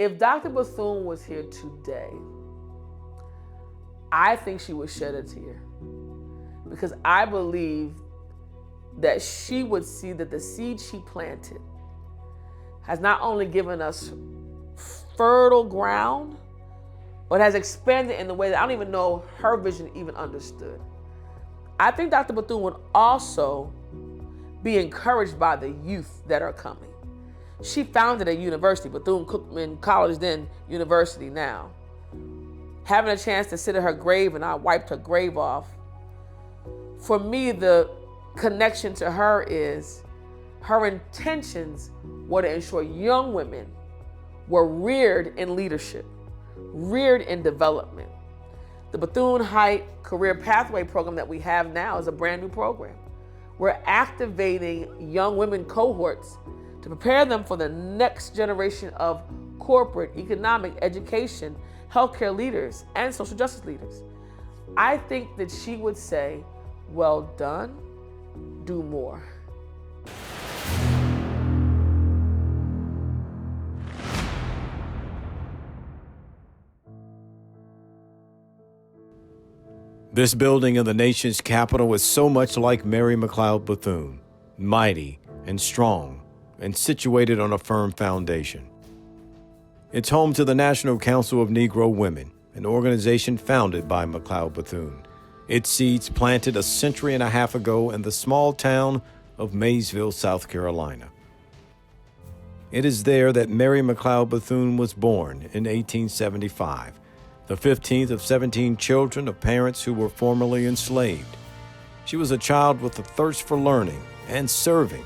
If Dr. Bethune was here today, I think she would shed a tear, because I believe that she would see that the seed she planted has not only given us fertile ground, but has expanded in the way that I don't even know her vision even understood. I think Dr. Bethune would also be encouraged by the youth that are coming. She founded a university, Bethune-Cookman College, then university now. Having a chance to sit at her grave, and I wiped her grave off. For me, the connection to her is her intentions were to ensure young women were reared in leadership, reared in development. The Bethune Heights Career Pathway program that we have now is a brand new program. We're activating young women cohorts to prepare them for the next generation of corporate, economic, education, healthcare leaders, and social justice leaders. I think that she would say, well done, do more. This building in the nation's capital is so much like Mary McLeod Bethune, mighty and strong and situated on a firm foundation. It's home to the National Council of Negro Women, an organization founded by McLeod Bethune. Its seeds planted a century and a half ago in the small town of Maysville, South Carolina. It is there that Mary McLeod Bethune was born in 1875, the 15th of 17 children of parents who were formerly enslaved. She was a child with a thirst for learning and serving.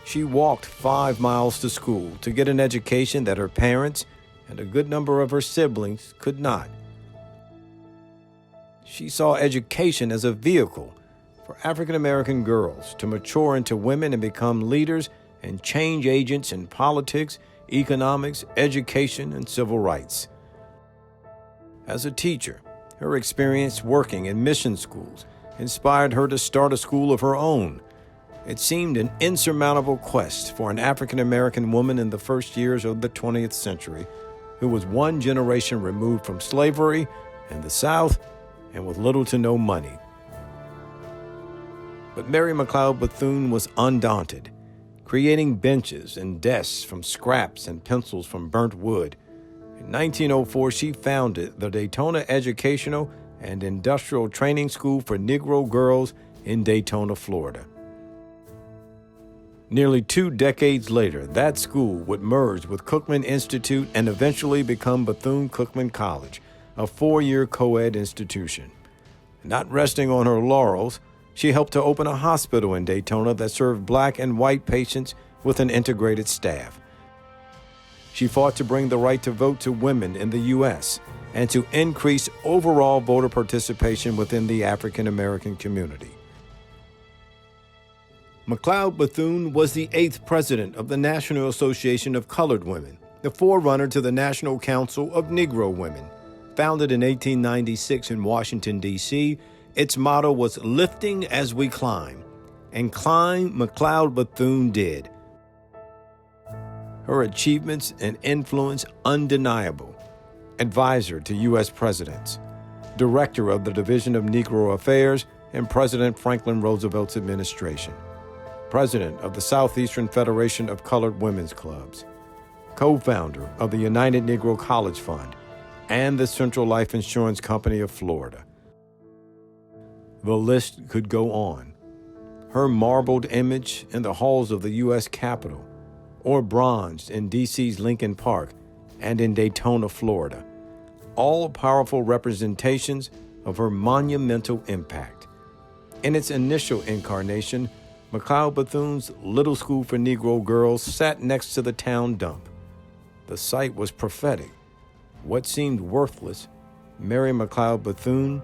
She walked 5 miles to school to get an education that her parents and a good number of her siblings could not. She saw education as a vehicle for African American girls to mature into women and become leaders and change agents in politics, economics, education, and civil rights. As a teacher, her experience working in mission schools inspired her to start a school of her own. It seemed an insurmountable quest for an African American woman in the first years of the 20th century who was one generation removed from slavery in the South and with little to no money. But Mary McLeod Bethune was undaunted, creating benches and desks from scraps and pencils from burnt wood. In 1904, she founded the Daytona Educational and Industrial Training School for Negro girls in Daytona, Florida. Nearly 2 decades later, that school would merge with Cookman Institute and eventually become Bethune-Cookman College, a 4-year co-ed institution. Not resting on her laurels, she helped to open a hospital in Daytona that served Black and white patients with an integrated staff. She fought to bring the right to vote to women in the U.S. and to increase overall voter participation within the African American community. McLeod Bethune was the 8th president of the National Association of Colored Women, the forerunner to the National Council of Negro Women. Founded in 1896 in Washington, D.C., its motto was "Lifting as we climb," and climb McLeod Bethune did. Her achievements and influence undeniable. Advisor to U.S. presidents, director of the Division of Negro Affairs in President Franklin Roosevelt's administration, president of the Southeastern Federation of Colored Women's Clubs, co-founder of the United Negro College Fund and the Central Life Insurance Company of Florida. The list could go on. Her marbled image in the halls of the U.S. Capitol, or bronzed in D.C.'s Lincoln Park and in Daytona, Florida, all powerful representations of her monumental impact. In its initial incarnation, McLeod Bethune's Little School for Negro Girls sat next to the town dump. The site was prophetic. What seemed worthless, Mary McLeod Bethune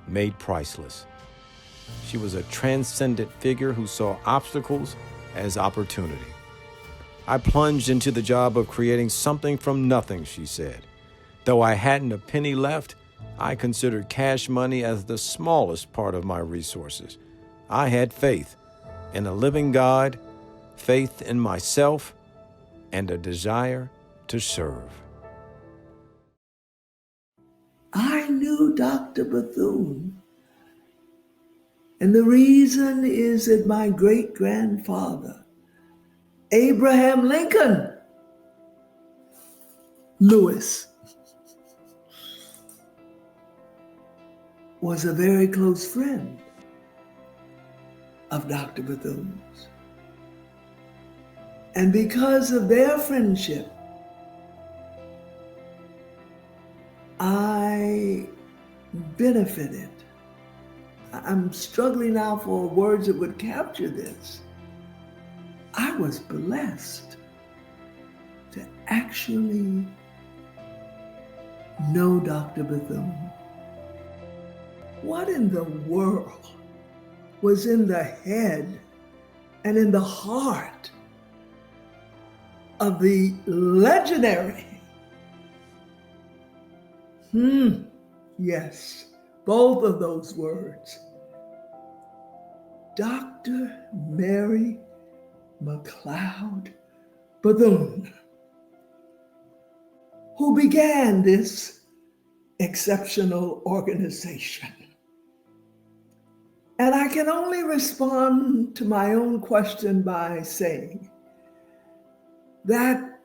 made priceless. She was a transcendent figure who saw obstacles as opportunity. I plunged into the job of creating something from nothing, she said. Though I hadn't a penny left, I considered cash money as the smallest part of my resources. I had faith in a living God, faith in myself, and a desire to serve. I knew Dr. Bethune. And the reason is that my great-grandfather, Abraham Lincoln Lewis, was a very close friend of Dr. Bethune's. And because of their friendship, I benefited. I'm struggling now for words that would capture this. I was blessed to actually know Dr. Bethune. What in the world was in the head and in the heart of the legendary, yes, both of those words, Dr. Mary McLeod Bethune, who began this exceptional organization? And I can only respond to my own question by saying that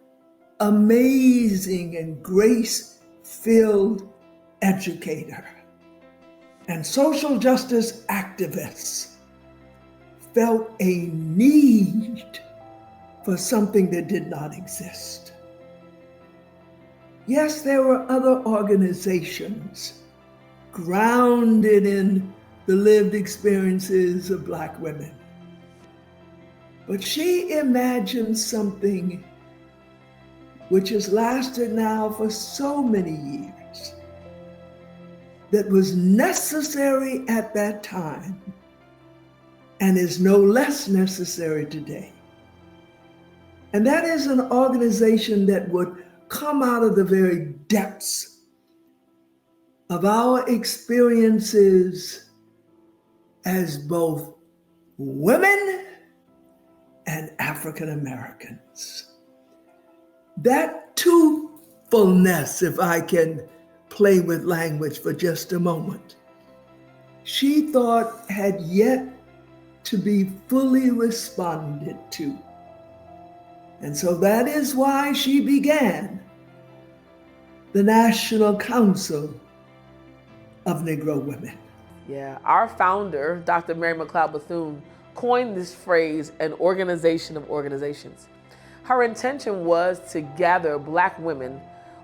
amazing and grace-filled educator and social justice activist felt a need for something that did not exist. Yes, there were other organizations grounded in the lived experiences of Black women. But she imagined something which has lasted now for so many years, that was necessary at that time and is no less necessary today. And that is an organization that would come out of the very depths of our experiences as both women and African Americans. That twofoldness, if I can play with language for just a moment, she thought had yet to be fully responded to. And so that is why she began the National Council of Negro Women. Yeah, our founder, Dr. Mary McLeod Bethune, coined this phrase, an organization of organizations. Her intention was to gather Black women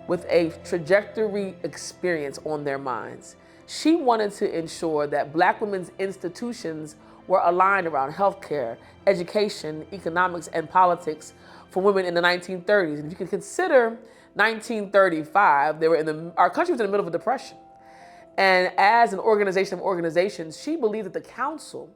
with a trajectory experience on their minds. She wanted to ensure that Black women's institutions were aligned around healthcare, education, economics, and politics for women in the 1930s. And if you can consider 1935, our country was in the middle of a depression. And as an organization of organizations, she believed that the council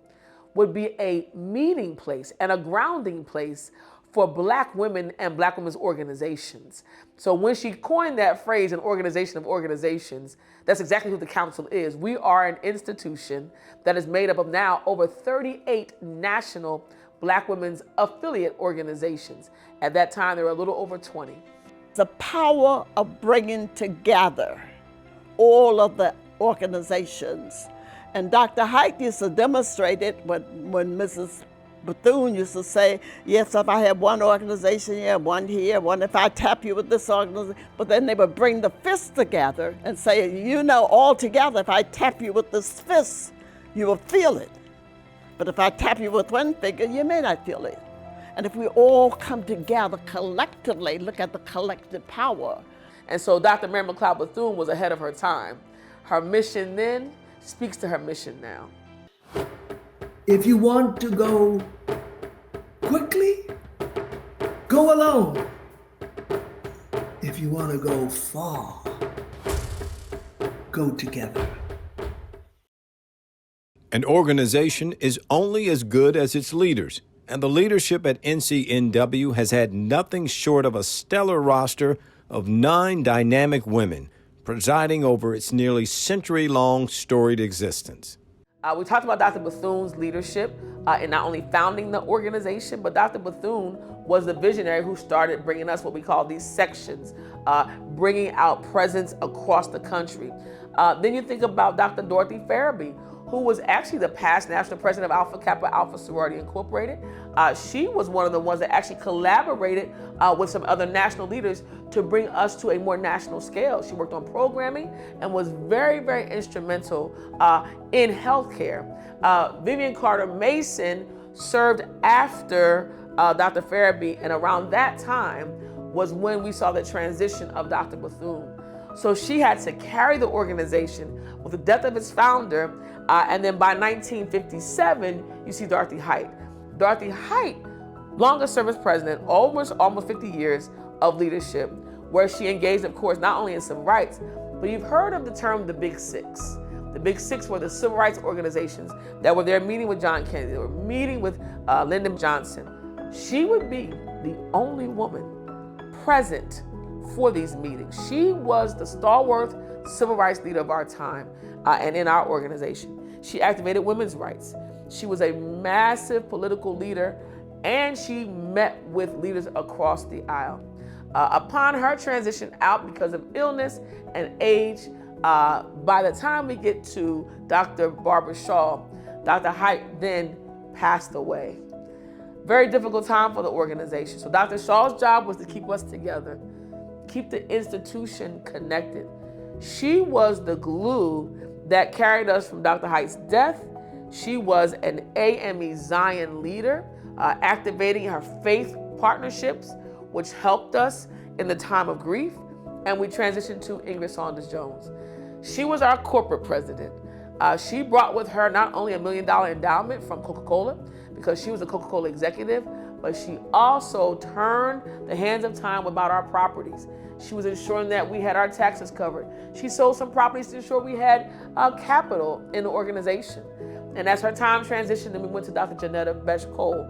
would be a meeting place and a grounding place for Black women and Black women's organizations. So when she coined that phrase, an organization of organizations, that's exactly who the council is. We are an institution that is made up of now over 38 national Black women's affiliate organizations. At that time, there were a little over 20. The power of bringing together all of the organizations. And Dr. Ike used to demonstrate it when Mrs. Bethune used to say, yes, if I have one organization here, one here, one if I tap you with this organization, but then they would bring the fists together and say, you know, all together, if I tap you with this fist, you will feel it. But if I tap you with one finger, you may not feel it. And if we all come together collectively, look at the collective power. And so Dr. Mary McLeod Bethune was ahead of her time. Her mission then speaks to her mission now. If you want to go quickly, go alone. If you want to go far, go together. An organization is only as good as its leaders, and the leadership at NCNW has had nothing short of a stellar roster of 9 dynamic women presiding over its nearly century-long storied existence. We talked about Dr. Bethune's leadership in not only founding the organization, but Dr. Bethune was the visionary who started bringing us what we call these sections, bringing out presence across the country. Then you think about Dr. Dorothy Farabee, who was actually the past national president of Alpha Kappa Alpha Sorority Incorporated. She was one of the ones that actually collaborated with some other national leaders to bring us to a more national scale. She worked on programming and was very, very instrumental in healthcare. Vivian Carter Mason served after Dr. Farabee, and around that time was when we saw the transition of Dr. Bethune. So she had to carry the organization with the death of its founder, and then by 1957, you see Dorothy Height. Dorothy Height, longest service president, almost 50 years of leadership, where she engaged, of course, not only in civil rights, but you've heard of the term the Big Six. The Big Six were the civil rights organizations that were there meeting with John Kennedy, they were meeting with Lyndon Johnson. She would be the only woman present for these meetings. She was the stalwart civil rights leader of our time and in our organization. She activated women's rights. She was a massive political leader, and she met with leaders across the aisle. Upon her transition out because of illness and age, by the time we get to Dr. Barbara Shaw, Dr. Height then passed away. Very difficult time for the organization. So Dr. Shaw's job was to keep us together, keep the institution connected. She was the glue that carried us from Dr. Height's death. She was an AME Zion leader, activating her faith partnerships, which helped us in the time of grief, and we transitioned to Ingrid Saunders Jones. She was our corporate president. She brought with her not only $1 million endowment from Coca-Cola, because she was a Coca-Cola executive, but she also turned the hands of time about our properties. She was ensuring that we had our taxes covered. She sold some properties to ensure we had capital in the organization. And as her time transitioned, then we went to Dr. Janetta Besh Cole.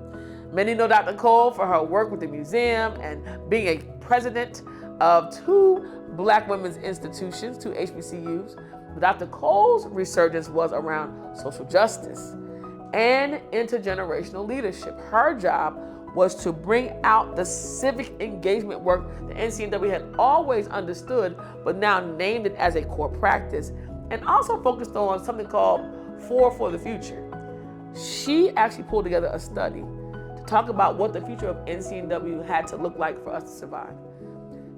Many know Dr. Cole for her work with the museum and being a president of 2 Black women's institutions, 2 HBCUs. But Dr. Cole's resurgence was around social justice and intergenerational leadership. Her job was to bring out the civic engagement work the NCNW had always understood, but now named it as a core practice, and also focused on something called for the future. She actually pulled together a study to talk about what the future of NCNW had to look like for us to survive.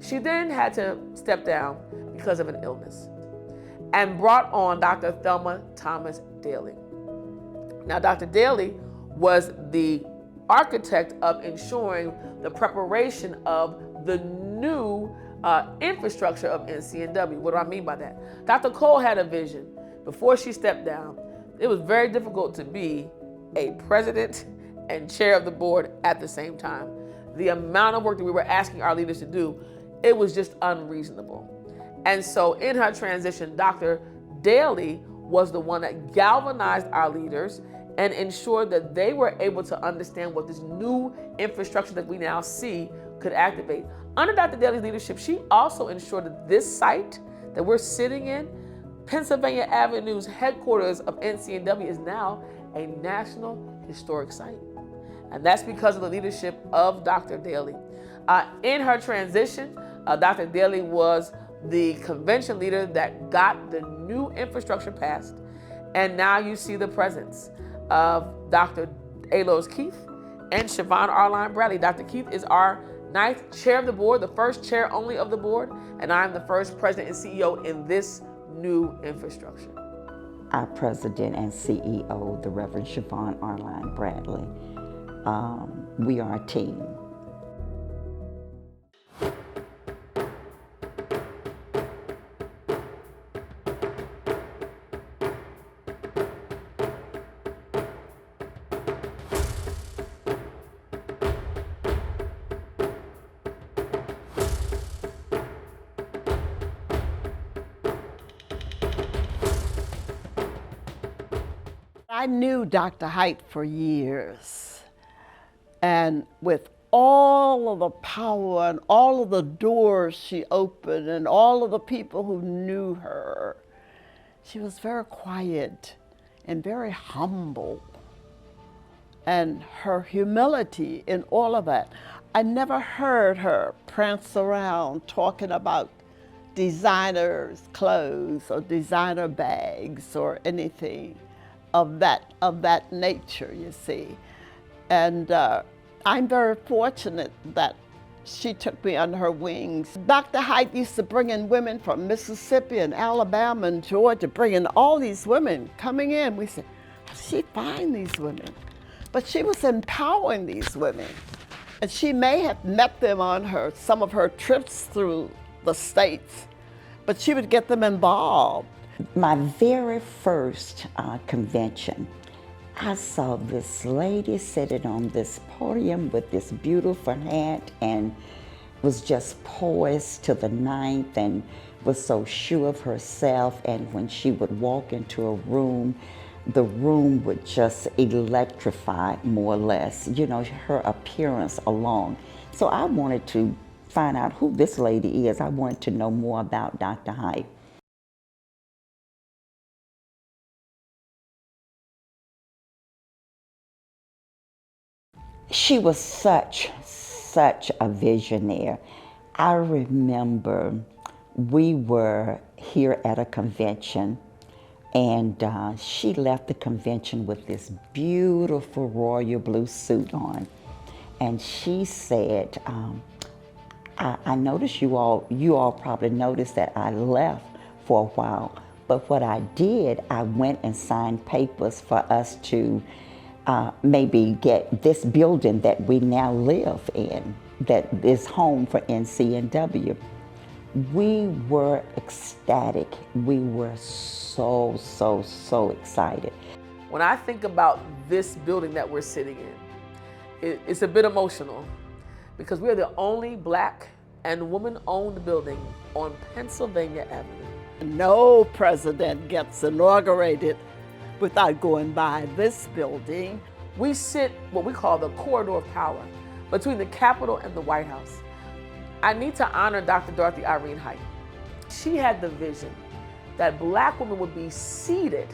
She then had to step down because of an illness and brought on Dr. Thelma Thomas Daly. Now, Dr. Daly was the architect of ensuring the preparation of the new infrastructure of NCNW. What do I mean by that? Dr. Cole had a vision. Before she stepped down, it was very difficult to be a president and chair of the board at the same time. The amount of work that we were asking our leaders to do, it was just unreasonable. And so in her transition, Dr. Daly was the one that galvanized our leaders and ensured that they were able to understand what this new infrastructure that we now see could activate. Under Dr. Daly's leadership, she also ensured that this site that we're sitting in, Pennsylvania Avenue's headquarters of NCNW, is now a National Historic Site. And that's because of the leadership of Dr. Daly. In her transition, Dr. Daly was the convention leader that got the new infrastructure passed. And now you see the presence of Dr. Alois Keith and Siobhan Arline Bradley. Dr. Keith is our 9th chair of the board, the first chair only of the board, and I'm the first president and CEO in this new infrastructure. Our president and CEO, the Reverend Siobhan Arline Bradley. We are a team. I knew Dr. Height for years, and with all of the power and all of the doors she opened and all of the people who knew her, she was very quiet and very humble. And her humility in all of that. I never heard her prance around talking about designers' clothes or designer bags or anything of that nature, you see. And I'm very fortunate that she took me under her wings. Dr. Height used to bring in women from Mississippi and Alabama and Georgia, bringing all these women coming in. We said, how did she find these women? But she was empowering these women. And she may have met them on some of her trips through the States, but she would get them involved. My very first convention, I saw this lady sitting on this podium with this beautiful hat and was just poised to the ninth and was so sure of herself. And when she would walk into a room, the room would just electrify, more or less, you know, her appearance alone. So I wanted to find out who this lady is. I wanted to know more about Dr. Height. She was such a visionary. I remember we were here at a convention, and she left the convention with this beautiful royal blue suit on. And she said, I noticed you all probably noticed that I left for a while, but what I did, I went and signed papers for us to maybe get this building that we now live in, that is home for NCNW. We were ecstatic. We were so excited. When I think about this building that we're sitting in, it's a bit emotional because we're the only Black and woman-owned building on Pennsylvania Avenue. No president gets inaugurated without going by this building. We sit what we call the corridor of power between the Capitol and the White House. I need to honor Dr. Dorothy Irene Height. She had the vision that Black women would be seated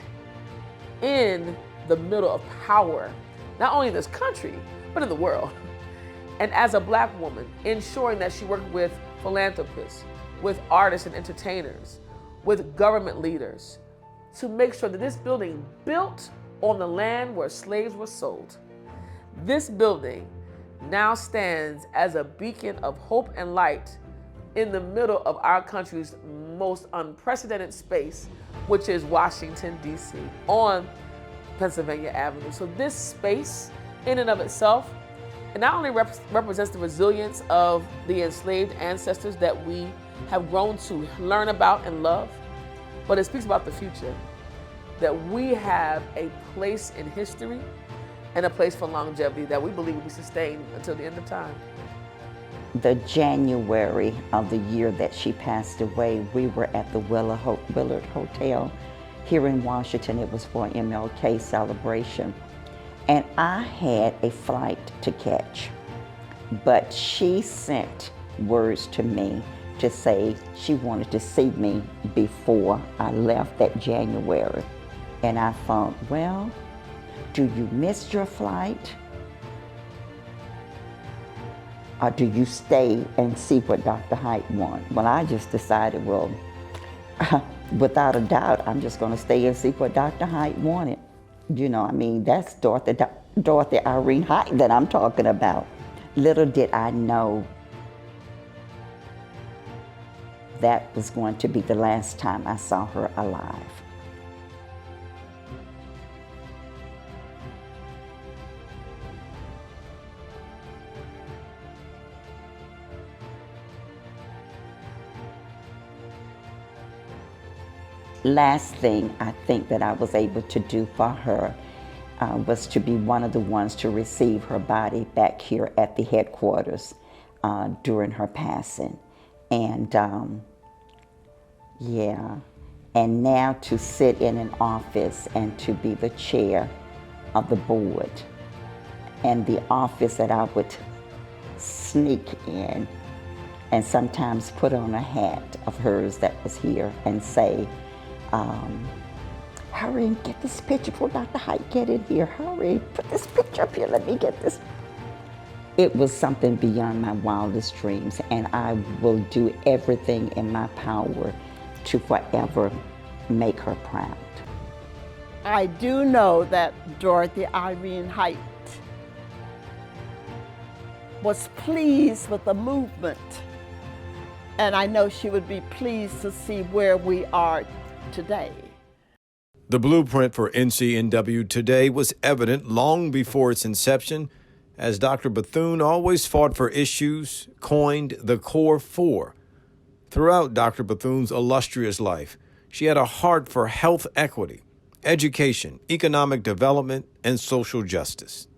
in the middle of power, not only in this country, but in the world. And as a Black woman, ensuring that she worked with philanthropists, with artists and entertainers, with government leaders, to make sure that this building built on the land where slaves were sold. This building now stands as a beacon of hope and light in the middle of our country's most unprecedented space, which is Washington, D.C., on Pennsylvania Avenue. So this space, in and of itself, it not only represents the resilience of the enslaved ancestors that we have grown to learn about and love, but it speaks about the future, that we have a place in history and a place for longevity that we believe will be sustained until the end of time. The January of the year that she passed away, we were at the Willard Hotel here in Washington. It was for an MLK celebration. And I had a flight to catch, but she sent words to me to say she wanted to see me before I left that January. And I thought, well, do you miss your flight? Or do you stay and see what Dr. Height wants? Well, I just decided, well, without a doubt, I'm just gonna stay and see what Dr. Height wanted. You know, I mean, that's Dorothy Irene Height that I'm talking about. Little did I know that was going to be the last time I saw her alive. Last thing I think that I was able to do for her was to be one of the ones to receive her body back here at the headquarters during her passing. And yeah, and now to sit in an office and to be the chair of the board, and the office that I would sneak in and sometimes put on a hat of hers that was here and say, hurry and get this picture before Dr. Height get in here. Hurry, put this picture up here, let me get this. It was something beyond my wildest dreams, and I will do everything in my power to forever make her proud. I do know that Dorothy Irene Height was pleased with the movement, and I know she would be pleased to see where we are today. The blueprint for NCNW today was evident long before its inception, as Dr. Bethune always fought for issues coined the Core Four. Throughout Dr. Bethune's illustrious life, she had a heart for health equity, education, economic development, and social justice.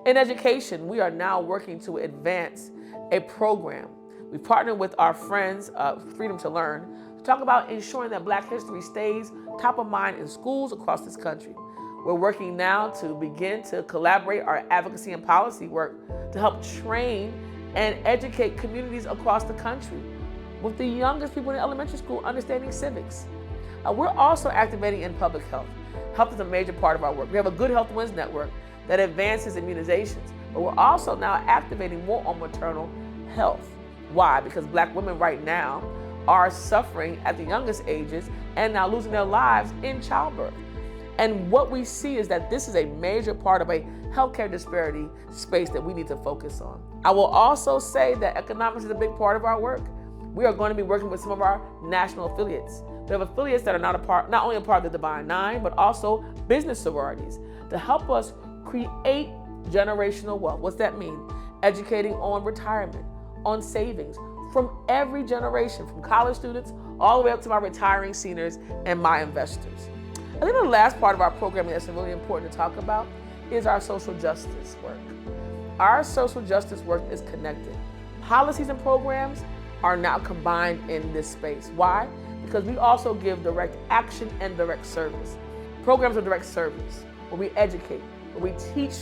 In education, we are now working to advance a program. We partnered with our friends, Freedom to Learn, to talk about ensuring that Black history stays top of mind in schools across this country. We're working now to begin to collaborate our advocacy and policy work to help train and educate communities across the country, with the youngest people in elementary school understanding civics. We're also activating in public health. Health is a major part of our work. We have a Good Health Wins network that advances immunizations, but we're also now activating more on maternal health. Why? Because Black women right now are suffering at the youngest ages and now losing their lives in childbirth. And what we see is that this is a major part of a healthcare disparity space that we need to focus on. I will also say that economics is a big part of our work. We are going to be working with some of our national affiliates. We have affiliates that are not only a part of the Divine Nine, but also business sororities to help us create generational wealth. What's that mean? Educating on retirement, on savings, from every generation, from college students all the way up to my retiring seniors and my investors. I think the last part of our programming that's really important to talk about is our social justice work. Our social justice work is connected. Policies and programs are now combined in this space. Why? Because we also give direct action and direct service. Programs of direct service, where we educate, where we teach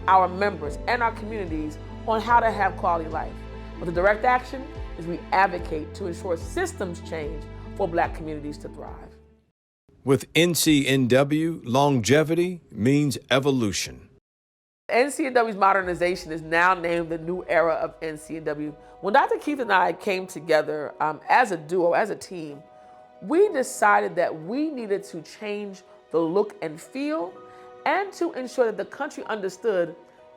our members and our communities on how to have quality life. But the direct action is we advocate to ensure systems change for Black communities to thrive. With NCNW, longevity means evolution. NCNW's modernization is now named the new era of NCNW. When Dr. Keith and I came together as a duo, as a team, we decided that we needed to change the look and feel and to ensure that the country understood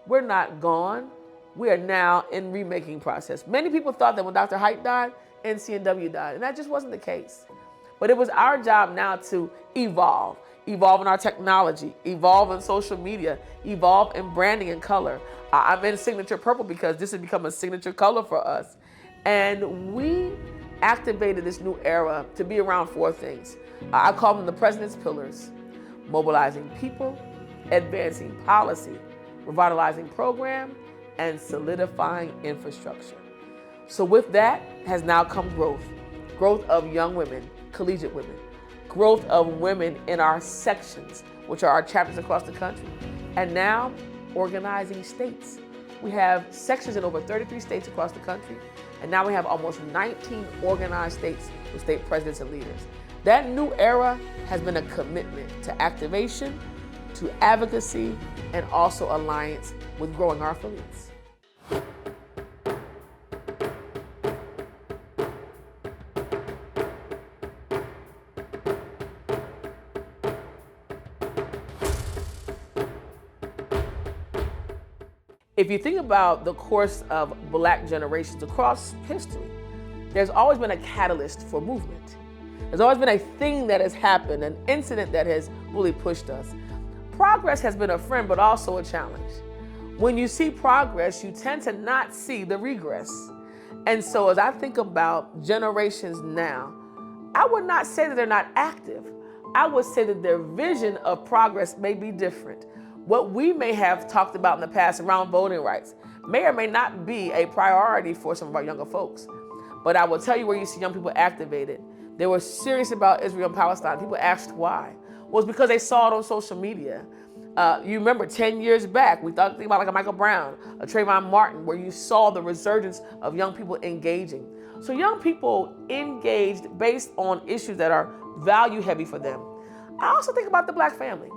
we're not gone, we are now in remaking process. Many people thought that when Dr. Height died, NCNW died, and that just wasn't the case. But it was our job now to evolve in our technology, evolve in social media, evolve in branding and color. I'm in signature purple because this has become a signature color for us. And we activated this new era to be around four things. I call them the President's Pillars: mobilizing people, advancing policy, revitalizing program, and solidifying infrastructure. So with that has now come growth of young women, collegiate women, growth of women in our sections, which are our chapters across the country, and now organizing states. We have sections in over 33 states across the country, and now we have almost 19 organized states with state presidents and leaders. That new era has been a commitment to activation, to advocacy, and also alliance with growing our affiliates. If you think about the course of Black generations across history, there's always been a catalyst for movement. There's always been a thing that has happened, an incident that has really pushed us. Progress has been a friend, but also a challenge. When you see progress, you tend to not see the regress. And so as I think about generations now, I would not say that they're not active. I would say that their vision of progress may be different. What we may have talked about in the past around voting rights may or may not be a priority for some of our younger folks. But I will tell you where you see young people activated. They were serious about Israel and Palestine. People asked why. Well, it's because they saw it on social media. You remember 10 years back, we think about like a Michael Brown, a Trayvon Martin, where you saw the resurgence of young people engaging. So young people engaged based on issues that are value heavy for them. I also think about the Black family.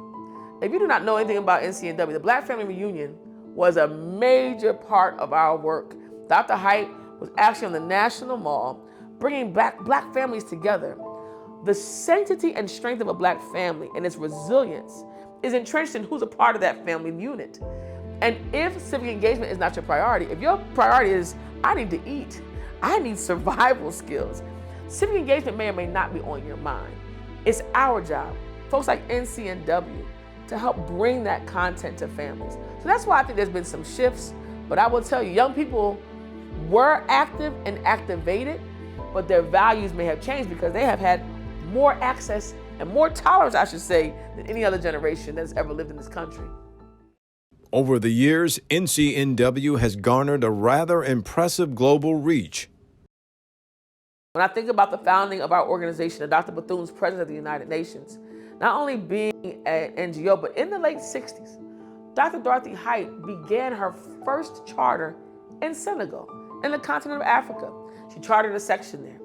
If you do not know anything about NCNW, the Black Family Reunion was a major part of our work. Dr. Height was actually on the National Mall, bringing back Black families together. The sanctity and strength of a Black family and its resilience is entrenched in who's a part of that family unit. And if civic engagement is not your priority, if your priority is, I need to eat, I need survival skills, civic engagement may or may not be on your mind. It's our job, folks like NCNW, to help bring that content to families. So that's why I think there's been some shifts, but I will tell you, young people were active and activated, but their values may have changed because they have had more access and more tolerance, I should say, than any other generation that's ever lived in this country. Over the years, NCNW has garnered a rather impressive global reach. When I think about the founding of our organization and Dr. Bethune's president of the United Nations, not only being an NGO, but in the late 60s, Dr. Dorothy Height began her first charter in Senegal, in the continent of Africa. She chartered a section there.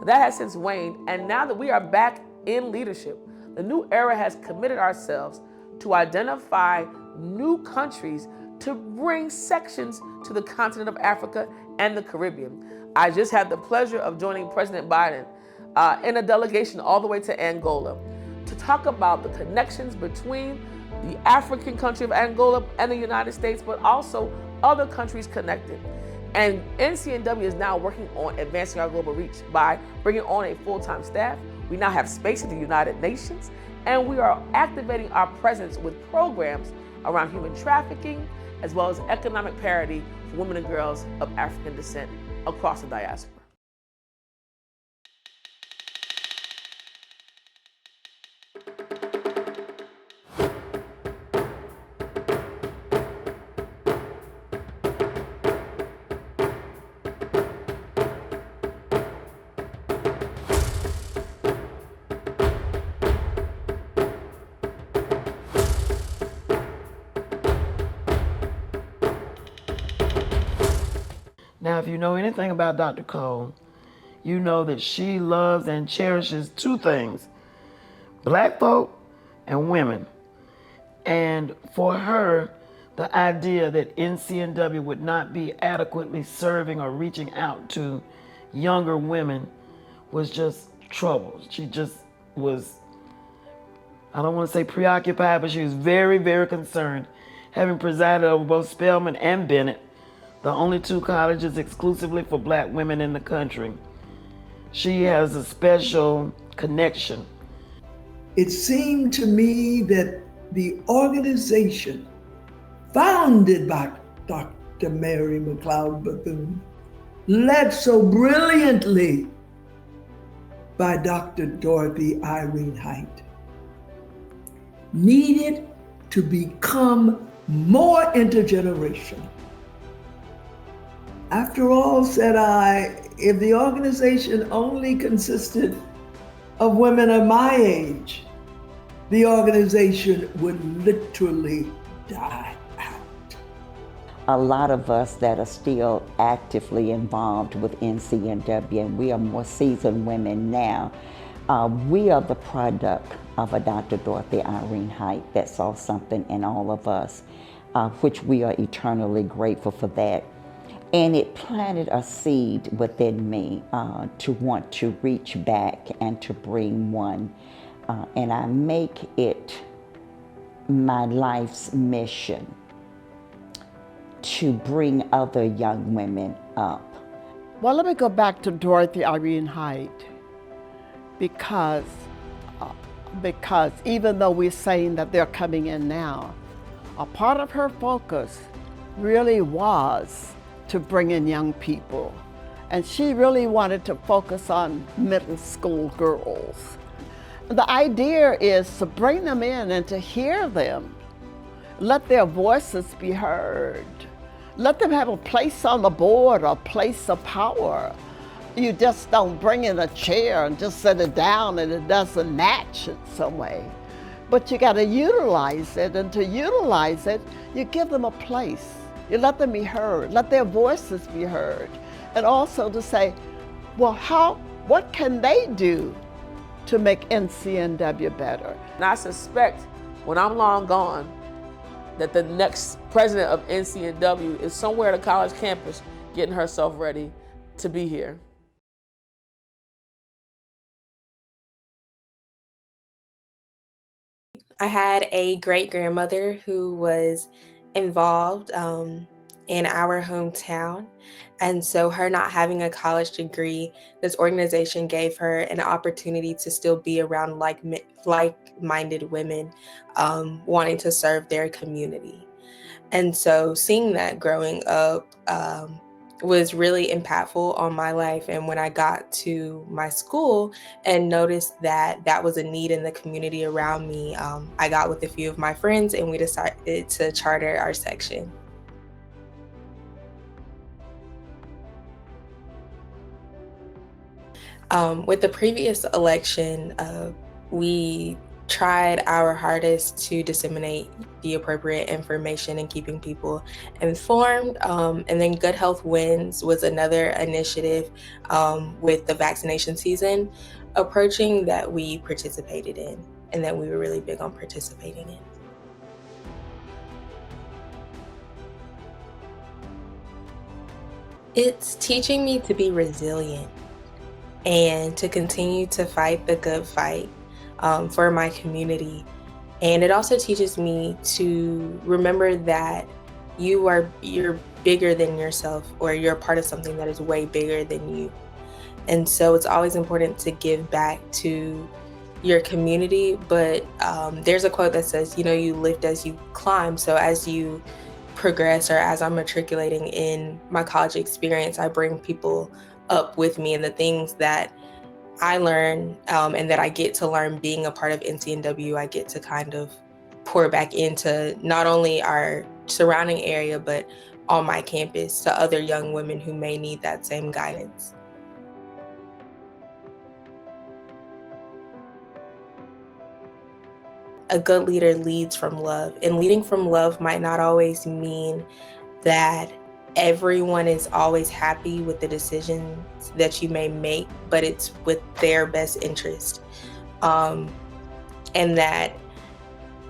That has since waned, and now that we are back in leadership, the new era has committed ourselves to identify new countries to bring sections to the continent of Africa and the Caribbean. I just had the pleasure of joining President Biden in a delegation all the way to Angola to talk about the connections between the African country of Angola and the United States, but also other countries connected. And NCNW is now working on advancing our global reach by bringing on a full-time staff. We now have space at the United Nations, and we are activating our presence with programs around human trafficking, as well as economic parity for women and girls of African descent across the diaspora. Now, if you know anything about Dr. Cole, you know that she loves and cherishes two things: Black folk and women. And for her, the idea that NCNW would not be adequately serving or reaching out to younger women was just trouble. She just was, I don't want to say preoccupied, but she was very, very concerned. Having presided over both Spelman and Bennett, the only two colleges exclusively for Black women in the country, she has a special connection. It seemed to me that the organization founded by Dr. Mary McLeod Bethune, led so brilliantly by Dr. Dorothy Irene Height, needed to become more intergenerational. After all, said I, if the organization only consisted of women of my age, the organization would literally die out. A lot of us that are still actively involved with NCNW, and we are more seasoned women now, we are the product of a Dr. Dorothy Irene Height that saw something in all of us, which we are eternally grateful for that. And it planted a seed within me to want to reach back and to bring one. And I make it my life's mission to bring other young women up. Well, let me go back to Dorothy Irene Height, because even though we're saying that they're coming in now, a part of her focus really was to bring in young people. And she really wanted to focus on middle school girls. The idea is to bring them in and to hear them. Let their voices be heard. Let them have a place on the board, a place of power. You just don't bring in a chair and just sit it down and it doesn't match in some way. But you gotta utilize it, and to utilize it, you give them a place. You let them be heard, let their voices be heard. And also to say, well, what can they do to make NCNW better? And I suspect when I'm long gone, that the next president of NCNW is somewhere at a college campus getting herself ready to be here. I had a great grandmother who was involved in our hometown. And so, her not having a college degree, this organization gave her an opportunity to still be around like-minded women wanting to serve their community. And so, seeing that growing up was really impactful on my life. And when I got to my school and noticed that that was a need in the community around me, I got with a few of my friends and we decided to charter our section. With the previous election, we tried our hardest to disseminate the appropriate information and keeping people informed. And then Good Health Wins was another initiative with the vaccination season approaching that we participated in and that we were really big on participating in. It's teaching me to be resilient and to continue to fight the good fight for my community. And it also teaches me to remember that you're bigger than yourself, or you're a part of something that is way bigger than you. And so it's always important to give back to your community. But there's a quote that says, you lift as you climb. So as you progress, or as I'm matriculating in my college experience, I bring people up with me, and the things that I learn and that I get to learn being a part of NCNW, I get to kind of pour back into not only our surrounding area, but on my campus to other young women who may need that same guidance. A good leader leads from love, and leading from love might not always mean that everyone is always happy with the decisions that you may make, but it's with their best interest. And that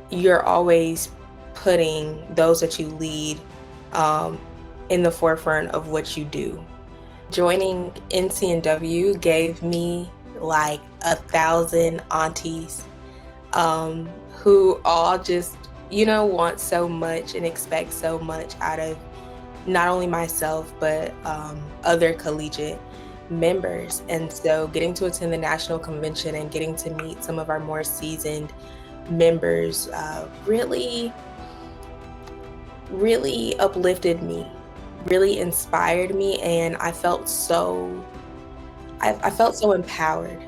you're always putting those that you lead in the forefront of what you do. Joining NCNW gave me like 1,000 aunties who all just, want so much and expect so much out of not only myself, but other collegiate members. And so getting to attend the national convention and getting to meet some of our more seasoned members really uplifted me, really inspired me. And I felt so empowered,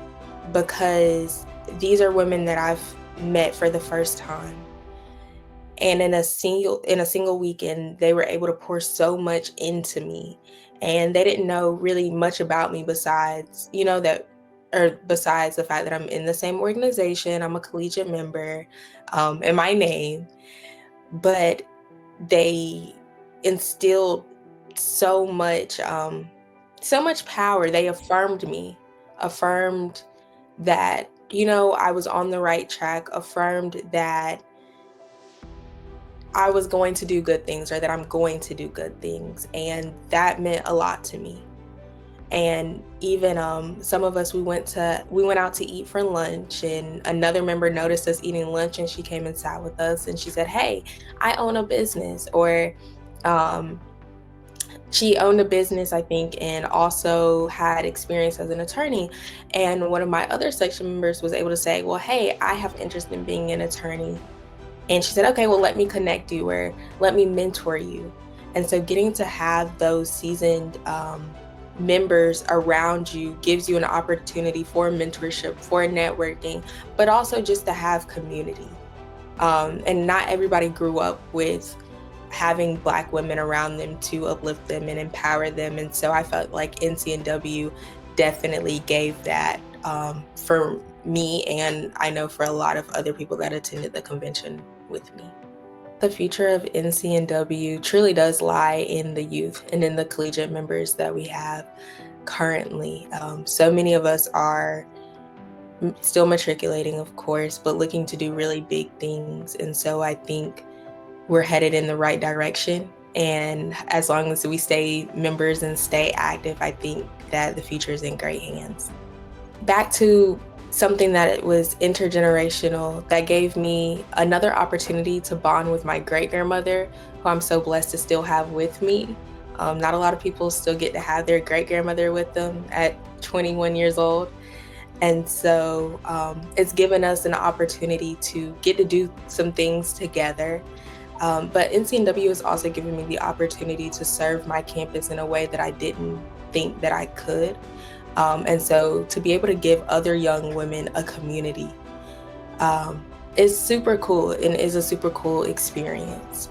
because these are women that I've met for the first time. And in a single weekend, they were able to pour so much into me. And they didn't know really much about me besides, besides the fact that I'm in the same organization, I'm a collegiate member, and my name. But they instilled so much power. They affirmed me, affirmed that, I was on the right track, affirmed that I was going to do good things, or that I'm going to do good things. And that meant a lot to me. And even some of us, we went out to eat for lunch, and another member noticed us eating lunch, and she came and sat with us, and she said, "Hey, I own a business," or she owned a business, I think, and also had experience as an attorney. And one of my other section members was able to say, "Well, hey, I have interest in being an attorney." And she said, "Okay, well, let me connect you, or let me mentor you." And so getting to have those seasoned members around you gives you an opportunity for mentorship, for networking, but also just to have community. And not everybody grew up with having Black women around them to uplift them and empower them. And so I felt like NCNW definitely gave that for me, and I know for a lot of other people that attended the convention with me. The future of NCNW truly does lie in the youth and in the collegiate members that we have currently. So many of us are still matriculating, of course, but looking to do really big things. And so I think we're headed in the right direction. And as long as we stay members and stay active, I think that the future is in great hands. Back to something that was intergenerational, that gave me another opportunity to bond with my great-grandmother, who I'm so blessed to still have with me. Not a lot of people still get to have their great-grandmother with them at 21 years old. And so it's given us an opportunity to get to do some things together. But NCNW has also given me the opportunity to serve my campus in a way that I didn't think that I could. And so to be able to give other young women a community is super cool and is a super cool experience.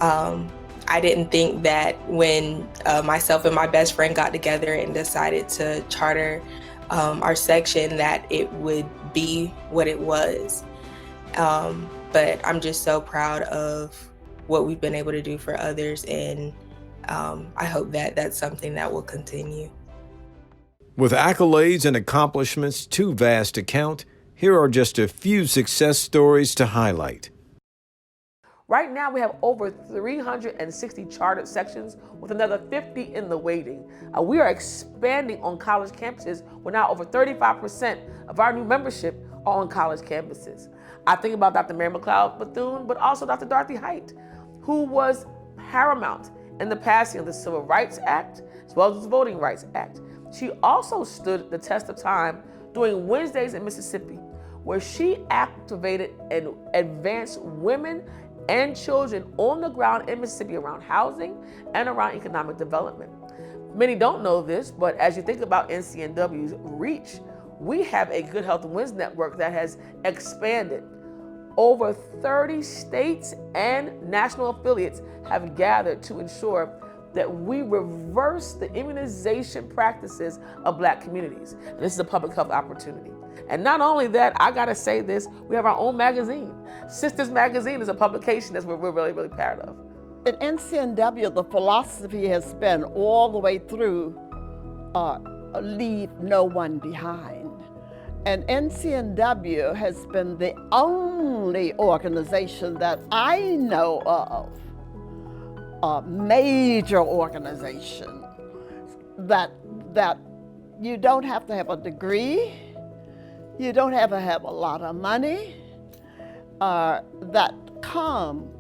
I didn't think that when myself and my best friend got together and decided to charter our section that it would be what it was. But I'm just so proud of what we've been able to do for others, and I hope that that's something that will continue. With accolades and accomplishments too vast to count, here are just a few success stories to highlight. Right now, we have over 360 chartered sections with another 50 in the waiting. We are expanding on college campuses, where now over 35% of our new membership are on college campuses. I think about Dr. Mary McLeod Bethune, but also Dr. Dorothy Height, who was paramount in the passing of the Civil Rights Act, as well as the Voting Rights Act. She also stood the test of time doing Wednesdays in Mississippi, where she activated and advanced women and children on the ground in Mississippi around housing and around economic development. Many don't know this, but as you think about NCNW's reach, we have a Good Health Wins network that has expanded. Over 30 states and national affiliates have gathered to ensure that we reverse the immunization practices of Black communities. And this is a public health opportunity. And not only that, I gotta say this, we have our own magazine. Sisters Magazine is a publication that we're really, really proud of. At NCNW, the philosophy has been all the way through, leave no one behind. And NCNW has been the only organization that I know of, a major organization, that you don't have to have a degree, you don't have to have a lot of money, that come.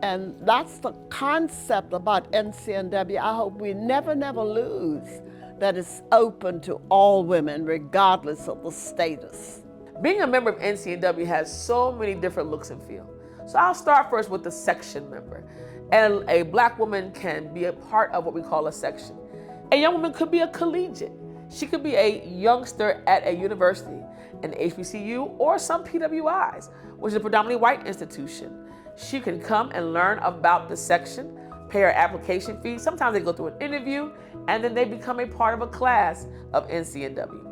And that's the concept about NCNW. I hope we never lose that it's open to all women, regardless of the status. Being a member of NCNW has so many different looks and feel. So I'll start first with the section member. And a Black woman can be a part of what we call a section. A young woman could be a collegiate. She could be a youngster at a university, an HBCU, or some PWIs, which is a predominantly white institution. She can come and learn about the section, pay her application fee. Sometimes they go through an interview, and then they become a part of a class of NCNW.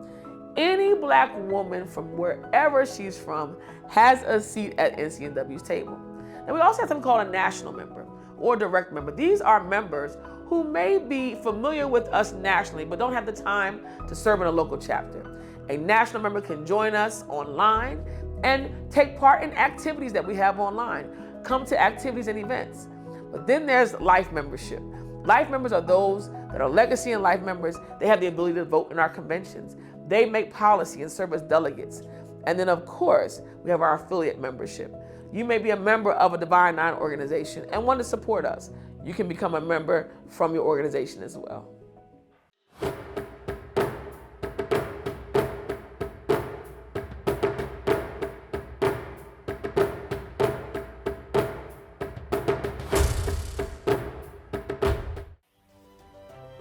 Any Black woman from wherever she's from has a seat at NCNW's table. And we also have something called a national member or direct member. These are members who may be familiar with us nationally, but don't have the time to serve in a local chapter. A national member can join us online and take part in activities that we have online, come to activities and events. But then there's life membership. Life members are those that are legacy and life members. They have the ability to vote in our conventions. They make policy and serve as delegates. And then of course, we have our affiliate membership. You may be a member of a Divine Nine organization and want to support us. You can become a member from your organization as well.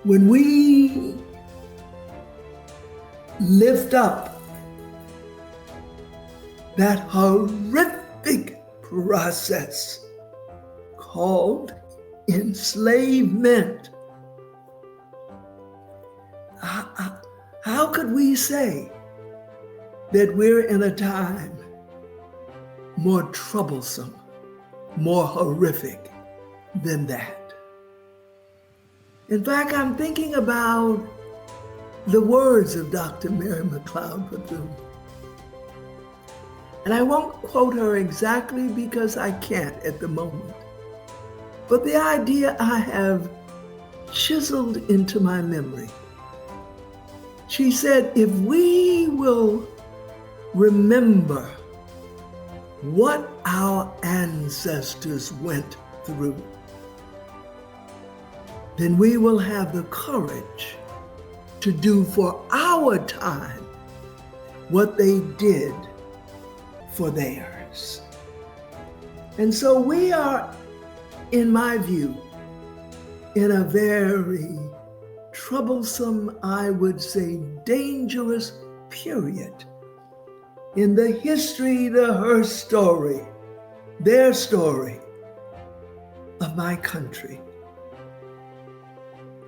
When we lift up that horrific process called enslavement, how could we say that we're in a time more troublesome, more horrific than that? In fact, I'm thinking about the words of Dr. Mary McLeod Bethune. And I won't quote her exactly because I can't at the moment. But the idea I have chiseled into my memory. She said, if we will remember what our ancestors went through, then we will have the courage to do for our time what they did for theirs. And so we are, in my view, in a very troublesome, I would say, dangerous period in the history, her story, their story of my country,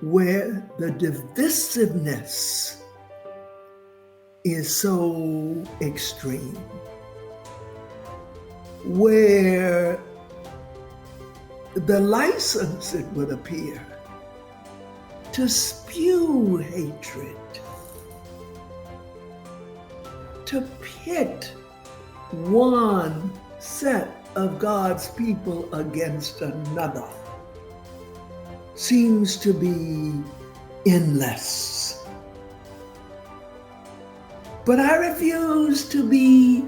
where the divisiveness is so extreme, where the license, it would appear, to spew hatred, to pit one set of God's people against another, seems to be endless. But I refuse to be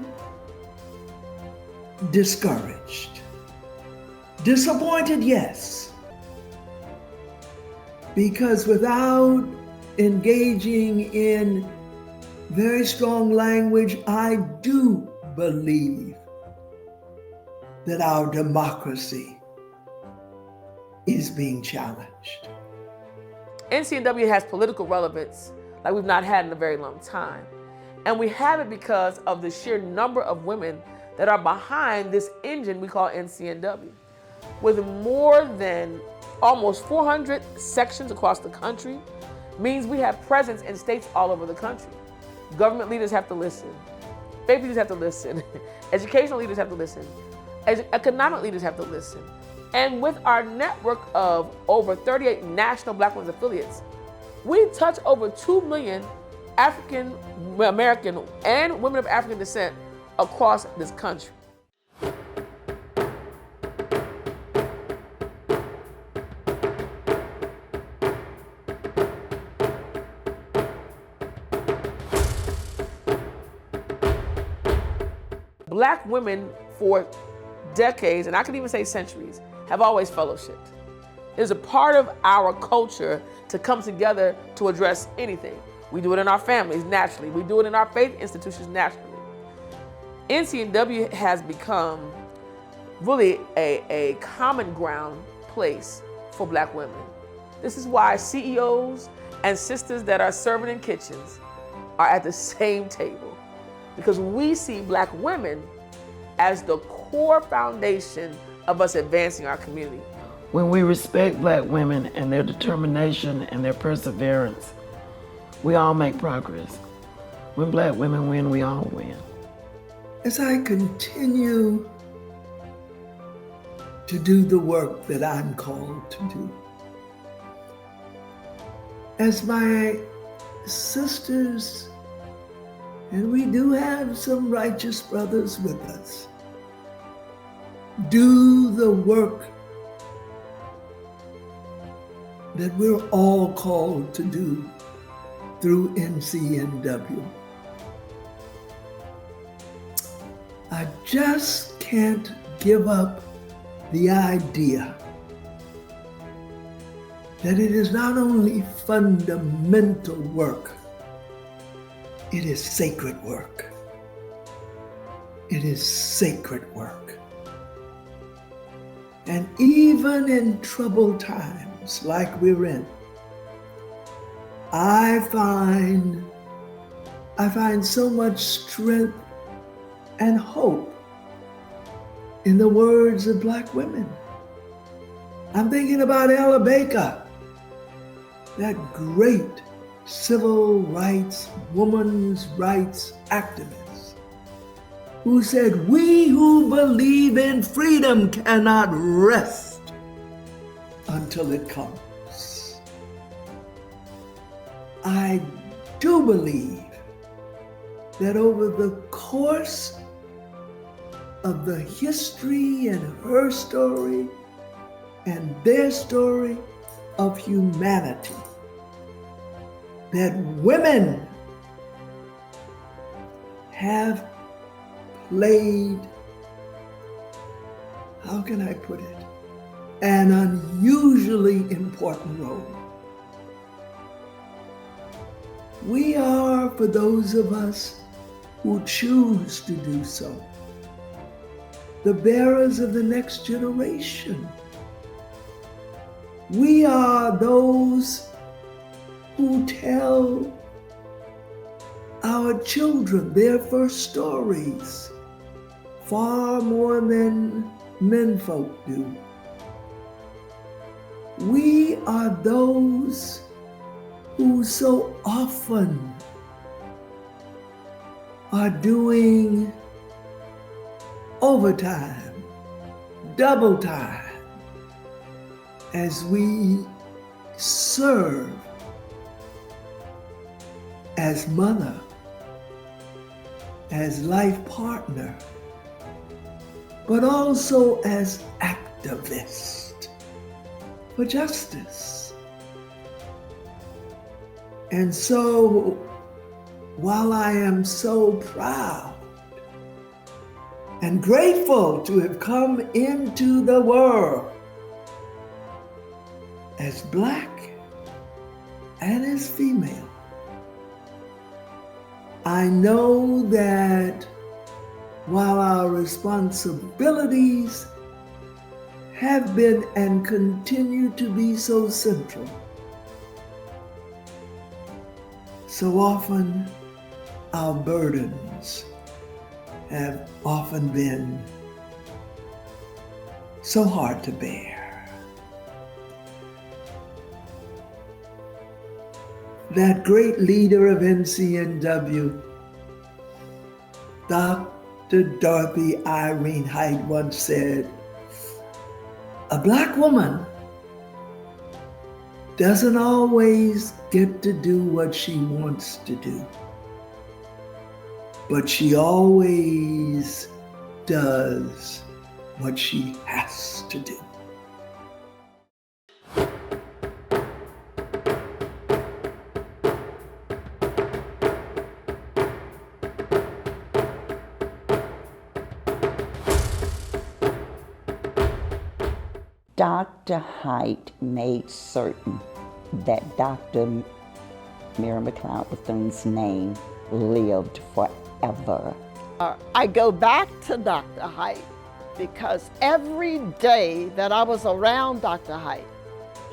discouraged. Disappointed, yes. Because without engaging in very strong language, I do believe that our democracy is being challenged. NCNW has political relevance like we've not had in a very long time. And we have it because of the sheer number of women that are behind this engine we call NCNW. With more than almost 400 sections across the country, means we have presence in states all over the country. Government leaders have to listen. Faith leaders have to listen. Educational leaders have to listen. Economic leaders have to listen. And with our network of over 38 national Black women's affiliates, we touch over 2 million African American and women of African descent across this country. Black women for decades, and I could even say centuries, have always fellowshipped. It is a part of our culture to come together to address anything. We do it in our families, naturally. We do it in our faith institutions, naturally. NCNW has become really a common ground place for Black women. This is why CEOs and sisters that are serving in kitchens are at the same table, because we see Black women as the core foundation of us advancing our community. When we respect Black women and their determination and their perseverance, we all make progress. When Black women win, we all win. As I continue to do the work that I'm called to do, as my sisters, and we do have some righteous brothers with us, do the work that we're all called to do through NCNW. I just can't give up the idea that it is not only fundamental work, it is sacred work. It is sacred work. And even in troubled times like we're in, I find so much strength and hope in the words of Black women. I'm thinking about Ella Baker, that great civil rights, women's rights activist, who said, "We who believe in freedom cannot rest until it comes." I do believe that over the course of the history and her story and their story of humanity, that women have played, how can I put it, an unusually important role. We are, for those of us who choose to do so, the bearers of the next generation. We are those who tell our children their first stories far more than menfolk do. We are those who so often are doing overtime, double time, as we serve as mother, as life partner, but also as activist for justice. And so, while I am so proud and grateful to have come into the world as Black and as female, I know that while our responsibilities have been and continue to be so central, so often our burdens have often been so hard to bear. That great leader of NCNW, Dr. Dorothy Irene Height, once said, "A Black woman doesn't always get to do what she wants to do, but she always does what she has to do." Dr. Height made certain that Dr. Mary McLeod Bethune's name lived forever. I go back to Dr. Height because every day that I was around Dr. Height,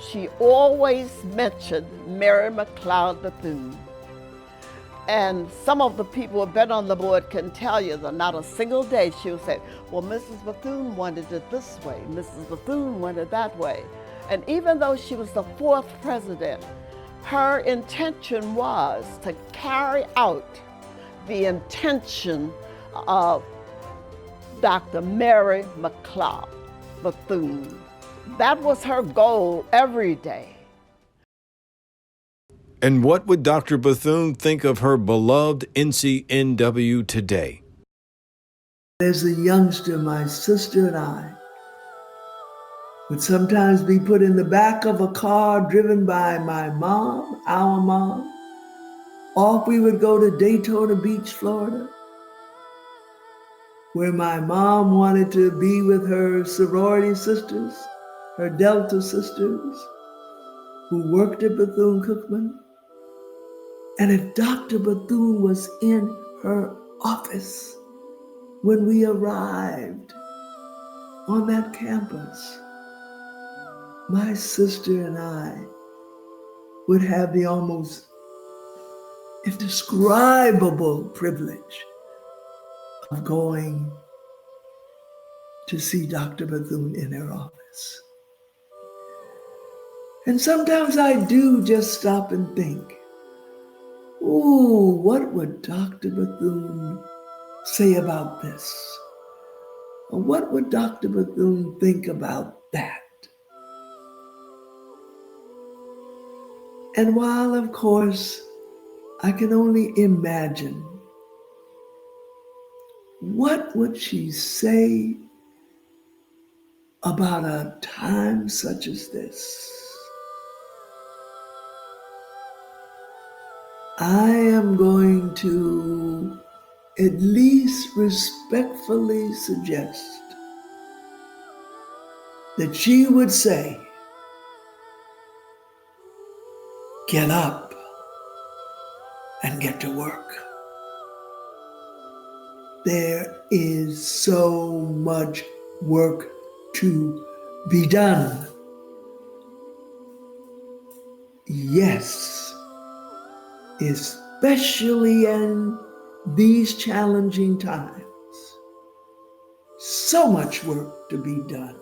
she always mentioned Mary McLeod Bethune. And some of the who have been on the board can tell you that not a single day she would say, well, Mrs. Bethune wanted it this way, Mrs. Bethune wanted that way. And even though she was the 4th president, her intention was to carry out the intention of Dr. Mary McLeod Bethune. That was her goal every day. And what would Dr. Bethune think of her beloved NCNW today? As a youngster, my sister and I would sometimes be put in the back of a car driven by my mom, our mom. Off we would go to Daytona Beach, Florida, where my mom wanted to be with her sorority sisters, her Delta sisters, who worked at Bethune-Cookman. And if Dr. Bethune was in her office when we arrived on that campus, my sister and I would have the almost indescribable privilege of going to see Dr. Bethune in her office. And sometimes I do just stop and think, ooh, what would Dr. Bethune say about this? Or what would Dr. Bethune think about that? And while, of course, I can only imagine what would she say about a time such as this? I am going to at least respectfully suggest that she would say, get up and get to work. There is so much work to be done. Yes, especially in these challenging times. So much work to be done.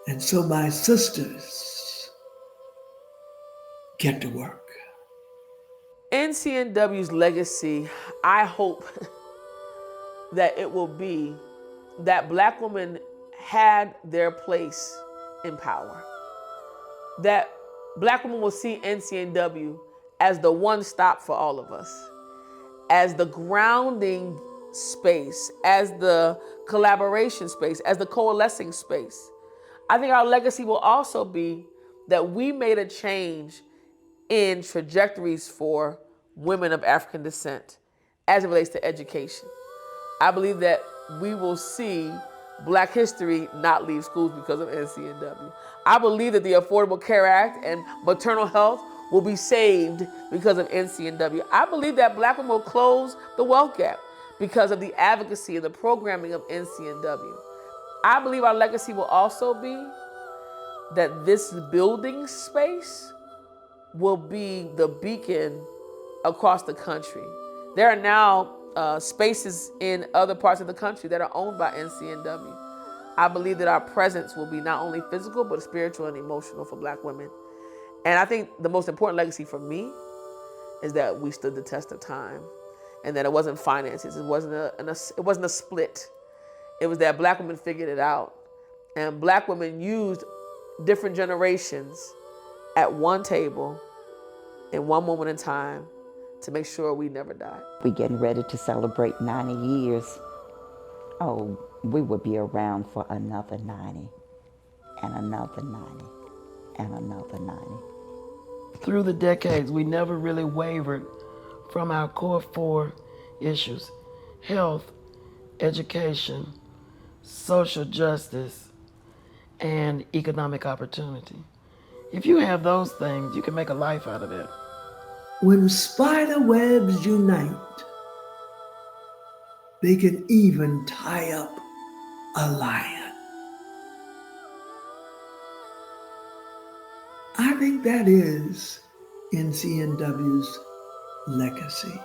And so my sisters, get to work. NCNW's legacy, I hope that it will be that Black women had their place in power. That Black women will see NCNW as the one stop for all of us, as the grounding space, as the collaboration space, as the coalescing space. I think our legacy will also be that we made a change in trajectories for women of African descent as it relates to education. I believe that we will see Black history not leave schools because of NCNW. I believe that the Affordable Care Act and maternal health will be saved because of NCNW. I believe that Black women will close the wealth gap because of the advocacy and the programming of NCNW. I believe our legacy will also be that this building space will be the beacon across the country. There are now spaces in other parts of the country that are owned by NCNW. I believe that our presence will be not only physical, but spiritual and emotional for Black women. And I think the most important legacy for me is that we stood the test of time, and that it wasn't finances, it wasn't a split. It was that Black women figured it out, and Black women used different generations at one table in one moment in time to make sure we never died. We're getting ready to celebrate 90 years. Oh, we will be around for another 90, and another 90, and another 90. Through the decades, we never really wavered from our core four issues: health, education, social justice, and economic opportunity. If you have those things, you can make a life out of it. When spider webs unite, they can even tie up a lion. I think that is NCNW's legacy.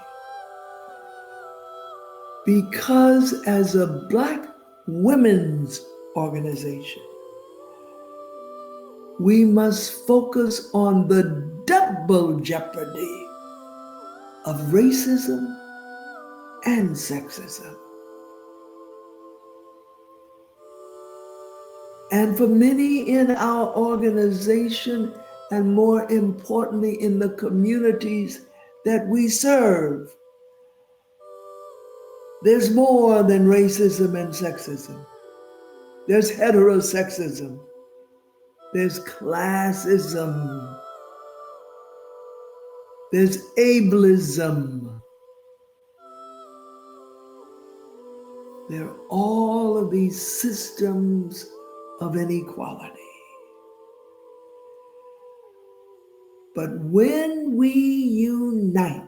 Because as a Black women's organization, we must focus on the double jeopardy of racism and sexism. And for many in our organization, and more importantly in the communities that we serve, there's more than racism and sexism. There's heterosexism. There's classism. There's ableism. There are all of these systems of inequality. But when we unite,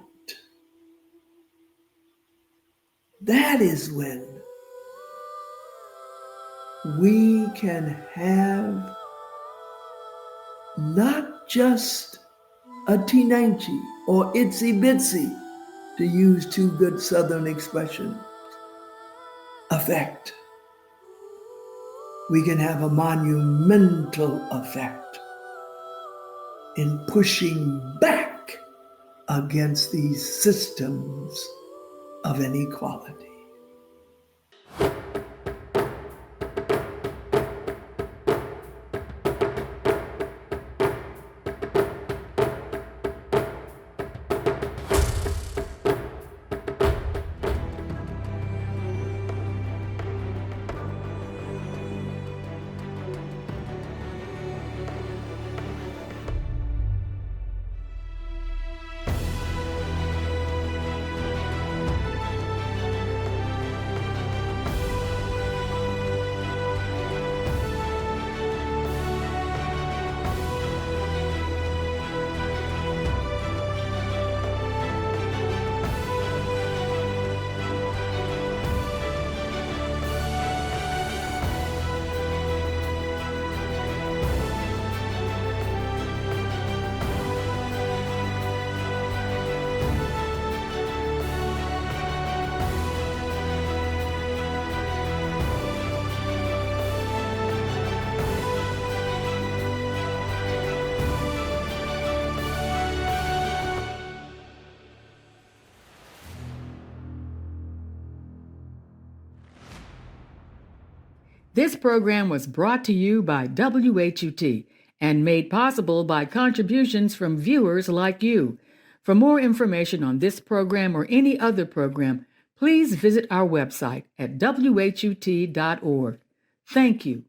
that is when we can have not just a teenanchi or itsy bitsy, to use two good Southern expressions, effect. We can have a monumental effect in pushing back against these systems of inequality. This program was brought to you by WHUT and made possible by contributions from viewers like you. For more information on this program or any other program, please visit our website at WHUT.org. Thank you.